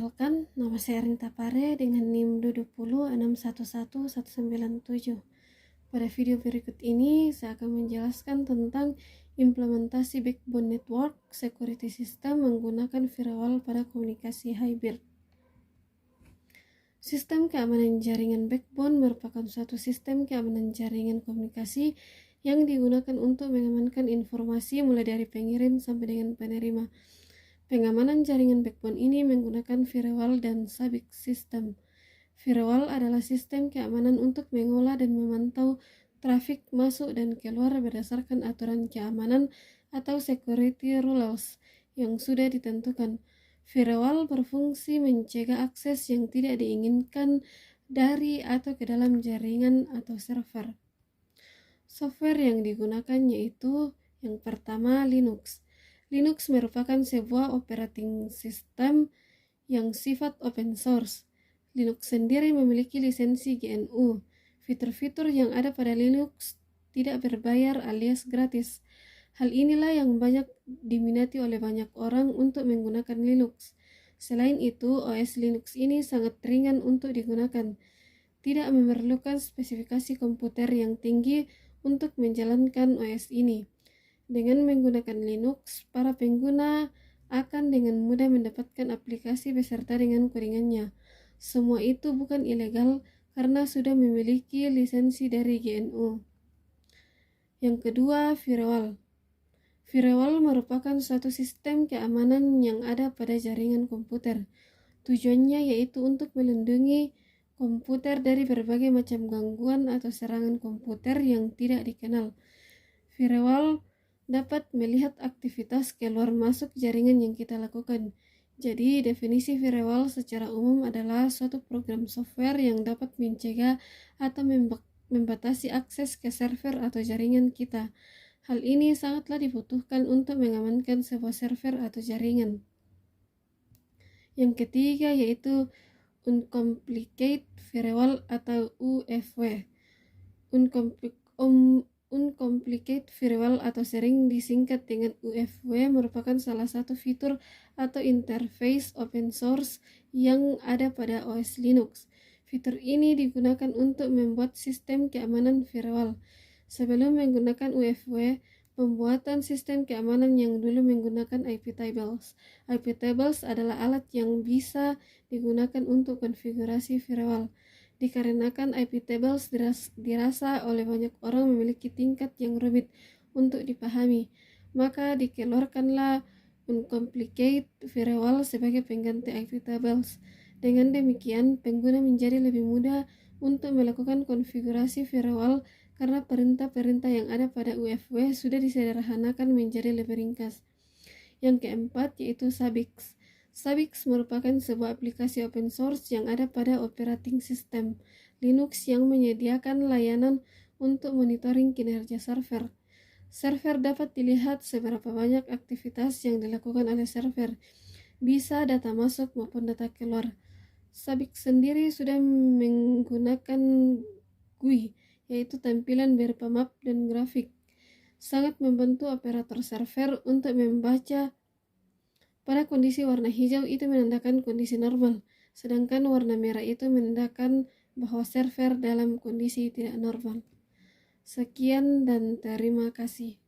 Perkenalkan, nama saya Rinta Pare dengan NIM 206111197. Pada video berikut ini, saya akan menjelaskan tentang implementasi Backbone Network Security System menggunakan firewall pada komunikasi hybrid. Sistem keamanan jaringan backbone merupakan suatu sistem keamanan jaringan komunikasi yang digunakan untuk mengamankan informasi mulai dari pengirim sampai dengan penerima. Pengamanan jaringan backbone ini menggunakan firewall dan SABIC system. Firewall adalah sistem keamanan untuk mengolah dan memantau trafik masuk dan keluar berdasarkan aturan keamanan atau security rules yang sudah ditentukan. Firewall berfungsi mencegah akses yang tidak diinginkan dari atau ke dalam jaringan atau server. Software yang digunakan yaitu yang pertama Linux. Linux merupakan sebuah operating system yang sifat open source. Linux sendiri memiliki lisensi GNU. Fitur-fitur yang ada pada Linux tidak berbayar alias gratis. Hal inilah yang banyak diminati oleh banyak orang untuk menggunakan Linux. Selain itu, OS Linux ini sangat ringan untuk digunakan. Tidak memerlukan spesifikasi komputer yang tinggi untuk menjalankan OS ini. Dengan menggunakan Linux, para pengguna akan dengan mudah mendapatkan aplikasi beserta dengan kodingannya. Semua itu bukan ilegal karena sudah memiliki lisensi dari GNU. Yang kedua, firewall. Firewall merupakan suatu sistem keamanan yang ada pada jaringan komputer. Tujuannya yaitu untuk melindungi komputer dari berbagai macam gangguan atau serangan komputer yang tidak dikenal. Firewall dapat melihat aktivitas keluar masuk jaringan yang kita lakukan. Jadi, definisi firewall secara umum adalah suatu program software yang dapat mencegah atau membatasi akses ke server atau jaringan kita. Hal ini sangatlah dibutuhkan untuk mengamankan sebuah server atau jaringan. Yang ketiga yaitu Uncomplicated Firewall atau UFW. Uncomplicated Firewall atau sering disingkat dengan UFW merupakan salah satu fitur atau interface open source yang ada pada OS Linux. Fitur ini digunakan untuk membuat sistem keamanan firewall. Sebelum menggunakan UFW, pembuatan sistem keamanan yang dulu menggunakan IP tables. IP tables adalah alat yang bisa digunakan untuk konfigurasi firewall. Dikarenakan IP tables dirasa oleh banyak orang memiliki tingkat yang rumit untuk dipahami, maka dikeluarkanlah Uncomplicated Firewall sebagai pengganti IP tables. Dengan demikian, pengguna menjadi lebih mudah untuk melakukan konfigurasi firewall karena perintah-perintah yang ada pada UFW sudah disederhanakan menjadi lebih ringkas. Yang keempat yaitu SABIC. SABIC merupakan sebuah aplikasi open source yang ada pada operating system Linux yang menyediakan layanan untuk monitoring kinerja server. Server dapat dilihat seberapa banyak aktivitas yang dilakukan oleh server, bisa data masuk maupun data keluar. SABIC sendiri sudah menggunakan GUI, yaitu tampilan berupa map dan grafik. Sangat membantu operator server untuk membaca. Pada kondisi warna hijau itu menandakan kondisi normal, sedangkan warna merah itu menandakan bahwa server dalam kondisi tidak normal. Sekian dan terima kasih.